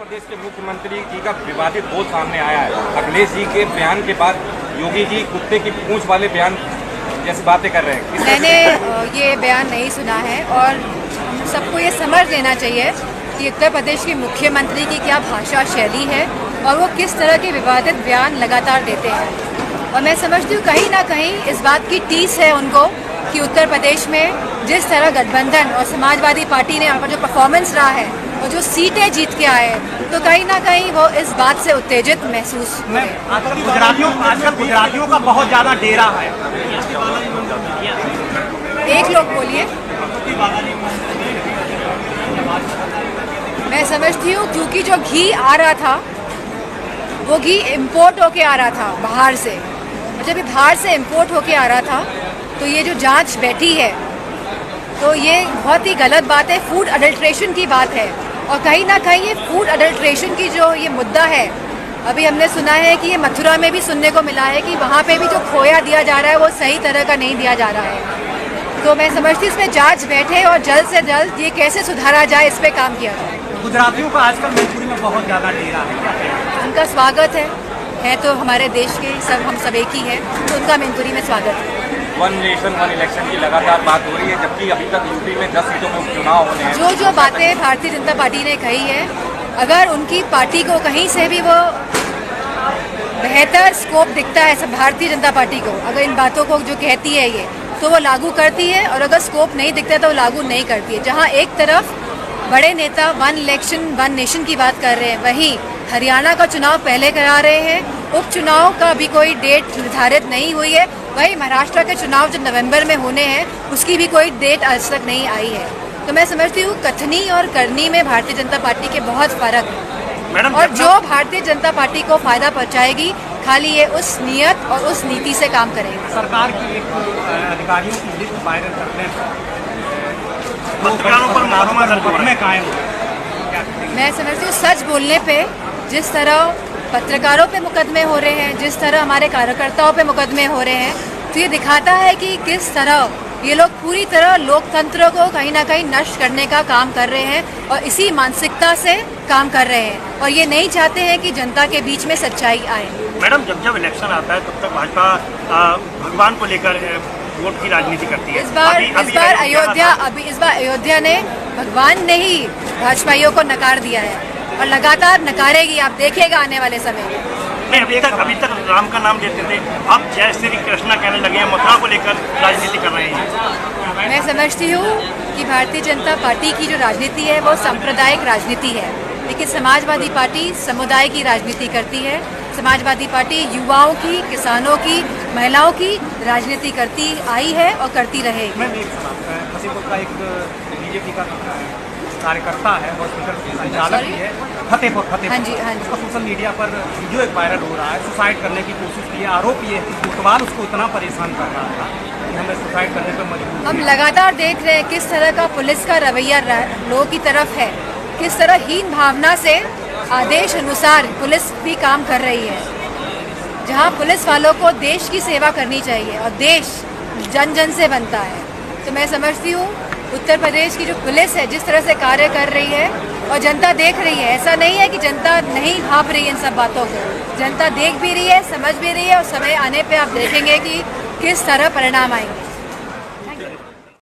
प्रदेश के मुख्यमंत्री जी का विवादित बोल सामने आया है। अखिलेश जी के बयान के बाद योगी जी कुत्ते की पूंछ वाले बयान जैसी बातें कर रहे हैं। मैंने ये बयान नहीं सुना है और सबको ये समझ लेना चाहिए कि उत्तर प्रदेश के मुख्यमंत्री की क्या भाषा शैली है और वो किस तरह के विवादित बयान लगातार देते हैं। और मैं समझती हूँ कहीं ना कहीं इस बात की टीस है उनको कि उत्तर प्रदेश में जिस तरह गठबंधन और समाजवादी पार्टी ने यहाँ पर जो परफॉर्मेंस रहा है और जो सीटें जीत के आए हैं, तो कहीं ना कहीं वो इस बात से उत्तेजित महसूस होते हैं। आजकल गुजरातियों का बहुत ज़्यादा डेरा है। एक लोग बोलिए। मैं समझती हूँ क्योंकि जो घी आ रहा था वो घी इम्पोर्ट होके आ रहा था बाहर से, और जब ये बाहर से इम्पोर्ट होके आ रहा था तो ये जो जांच बैठी है तो ये बहुत ही गलत बात है, फूड अडल्ट्रेशन की बात है। और कहीं ना कहीं ये फूड अडल्ट्रेशन की जो ये मुद्दा है, अभी हमने सुना है कि ये मथुरा में भी सुनने को मिला है कि वहाँ पे भी जो खोया दिया जा रहा है वो सही तरह का नहीं दिया जा रहा है। तो मैं समझती हूँ इसमें जांच बैठे और जल्द से जल्द ये कैसे सुधारा जाए इस पे काम किया जाए। गुजरातियों का आजकल मैनपुरी में बहुत ज़्यादा डेरा है। उनका स्वागत है तो हमारे देश के सब हम सब एक ही हैं, तो उनका मैनपुरी में स्वागत है। वन नेशन वन इलेक्शन की लगातार बात हो रही है, जबकि अभी तक यूपी में 10 सीटों में उपचुनाव होने हैं। जो बातें भारतीय जनता पार्टी ने कही है, अगर उनकी पार्टी को कहीं से भी वो बेहतर स्कोप दिखता है सब भारतीय जनता पार्टी को, अगर इन बातों को जो कहती है ये तो वो लागू करती है, और अगर स्कोप नहीं दिखता है तो वो लागू नहीं करती है। जहाँ एक तरफ बड़े नेता वन इलेक्शन वन नेशन की बात कर रहे हैं, वहीं हरियाणा का चुनाव पहले करा रहे हैं, उपचुनाव का भी कोई डेट निर्धारित नहीं हुई है। वहीं महाराष्ट्र के चुनाव जो नवंबर में होने हैं उसकी भी कोई डेट आज तक नहीं आई है। तो मैं समझती हूँ कथनी और करनी में भारतीय जनता पार्टी के बहुत फर्क है, और जो भारतीय जनता पार्टी को फायदा पहुँचाएगी खाली ये उस नियत और उस नीति से काम करेगी। सरकार की एक अधिकारियों की लिस्ट वायरल करते हैं, मैं समझती हूँ सच बोलने पे जिस तरह पत्रकारों पे मुकदमे हो रहे हैं, जिस तरह हमारे कार्यकर्ताओं पे मुकदमे हो रहे हैं, तो ये दिखाता है कि किस तरह ये लोग पूरी तरह लोकतंत्र को कहीं ना कहीं नष्ट करने का काम कर रहे हैं और इसी मानसिकता से काम कर रहे हैं, और ये नहीं चाहते हैं कि जनता के बीच में सच्चाई आए। मैडम, जब इलेक्शन आता है तब तक भाजपा भगवान को लेकर वोट की राजनीति करती है। इस बार अयोध्या ने भगवान ने ही भाजपाइयों को नकार दिया है और लगातार नकारेगी, आप देखिएगा आने वाले समय में। नहीं, अभी तक राम का नाम लेते थे, अब जय श्री कृष्णा कहने लगे हैं, मथुरा को लेकर राजनीति कर रहे हैं। मैं समझती हूँ कि भारतीय जनता पार्टी की जो राजनीति है वो सांप्रदायिक राजनीति है, लेकिन समाजवादी पार्टी समुदाय की राजनीति करती है। समाजवादी पार्टी युवाओं की, किसानों की, महिलाओं की राजनीति करती आई है और करती रहेगी। मैं एक फतेहपुर का एक बीजेपी का कार्यकर्ता है, हॉस्पिटल संचालक भी है, फतेहपुर। हाँ जी। उसका सोशल मीडिया पर वीडियो एक वायरल हो रहा है, सुसाइड करने की कोशिश की। आरोप ये है कि कोतवाल उसको इतना परेशान कर रहा था कि हमें सुसाइड करने पर मजबूर। हम लगातार देख रहे हैं किस तरह का पुलिस का रवैया लोगों की तरफ है, किस तरह हीन भावना से आदेश अनुसार पुलिस भी काम कर रही है, जहां पुलिस वालों को देश की सेवा करनी चाहिए और देश जन जन से बनता है। तो मैं समझती हूँ उत्तर प्रदेश की जो पुलिस है जिस तरह से कार्य कर रही है और जनता देख रही है, ऐसा नहीं है कि जनता नहीं भाप रही है इन सब बातों को, जनता देख भी रही है, समझ भी रही है, और समय आने पे आप देखेंगे कि किस तरह परिणाम आएंगे।